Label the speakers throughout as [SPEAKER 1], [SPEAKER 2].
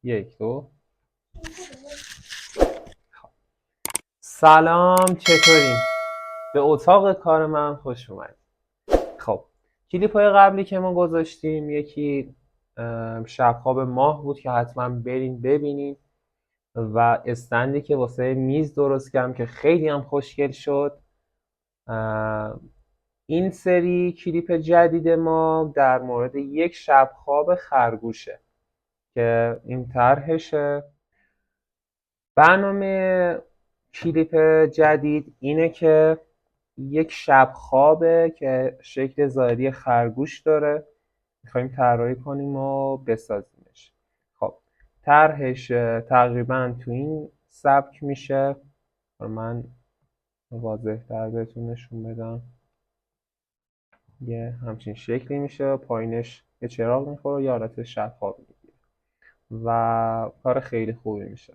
[SPEAKER 1] یک دو. سلام، چطورین؟ به اتاق کار من خوش اومد. خب کلیپ های قبلی که ما گذاشتیم یکی شب خواب ماه بود که حتما برین ببینین و استندی که واسه میز درست کردم که خیلی هم خوشگل شد. این سری کلیپ جدید ما در مورد یک شب خواب خرگوشه که این طرحشه. برنامه کلیپ جدید اینه که یک شب خوابه که شکل ظاهری خرگوش داره، میخوایم طراحی کنیم و بسازیمش. خب طرحش تقریبا تو این سبک میشه. من واضح تر بهتون نشون بدم. یه همچین شکلی میشه، پایینش یه چراغ میخوره، یه حالت شب خواب میگیره و کار خیلی خوبی میشه.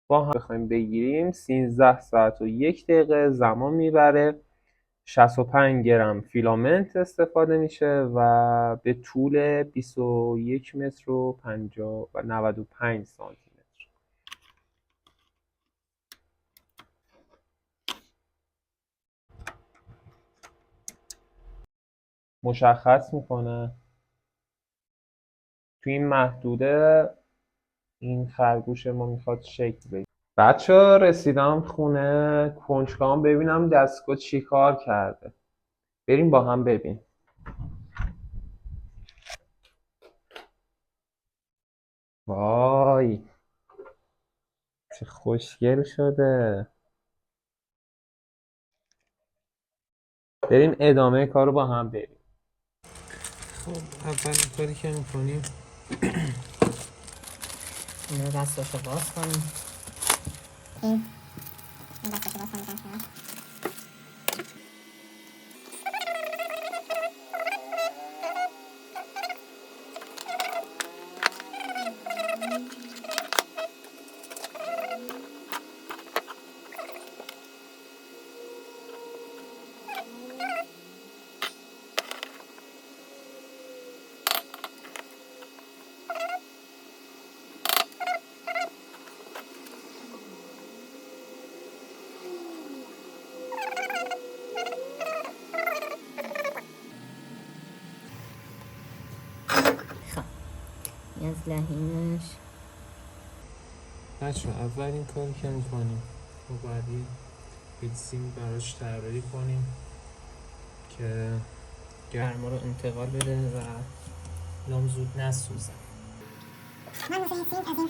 [SPEAKER 1] با هم بخوایم بگیریم 13 ساعت و 1 دقیقه زمان میبره. 65 گرم فیلامنت استفاده میشه و به طول 21 متر و 50 و 95 سانتی متر. مشخص میکنه تو این محدوده این خرگوش ما میخواد شکل بگیره. بچه ها رسیدم خونه، کنجکاوم ببینم دستگاه چی کار کرده. بریم با هم ببین. وای چه خوشگل شده. بریم ادامه کار رو با هم بریم. خب اولین کاری که میکنیم
[SPEAKER 2] اینو دستاشو باز کنیم. این دستاشو باز کنیم شما. از لحینش
[SPEAKER 1] بچه اولین کاری که میکنیم ما باید یه فیلسینگ براش طراحی کنیم که گرما رو انتقال بده و لام زود نسوزه.
[SPEAKER 2] من واسه این فیلم از این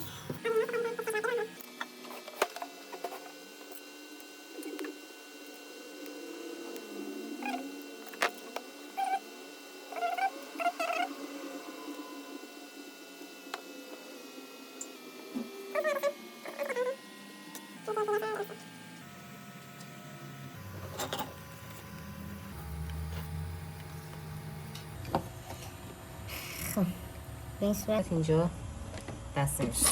[SPEAKER 2] به این صورت اینجا بسته میشه.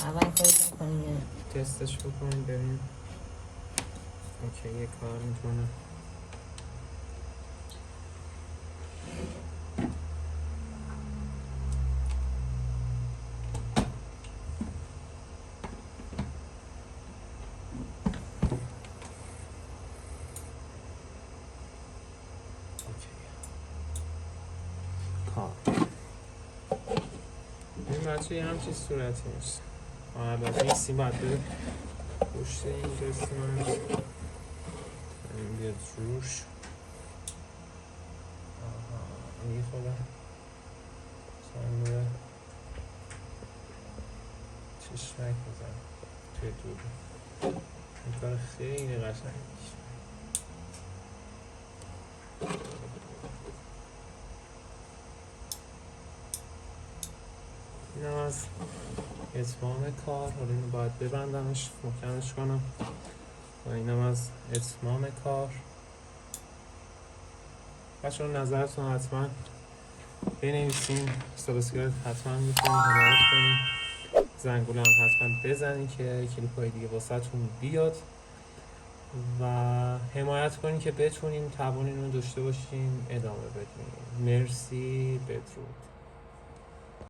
[SPEAKER 2] اول کاری که میکنیم
[SPEAKER 1] تستش بکنیم ببینیم اوکی یه کار میکنه. این بچه یه همچین صورتی میشه. البته این سیم باید بره پشت این قسمت این بیاد روش. این یه خورده سنده چشمک بزن توی دوره. این کار خیلی قشنگ میشه. این هم از اتمام کار. حالا اینو باید ببندمش محکمش کنم و این هم از اتمام کار. بچه ها نظرتون حتما بنویسین. سابسکرایب حتما میکنین، حمایت کنین، زنگوله هم حتما بزنین که کلیپ های دیگه واسه تون بیاد و حمایت کنین که بتونیم توان اینو داشته باشیم ادامه بدیم. مرسی، بدرود.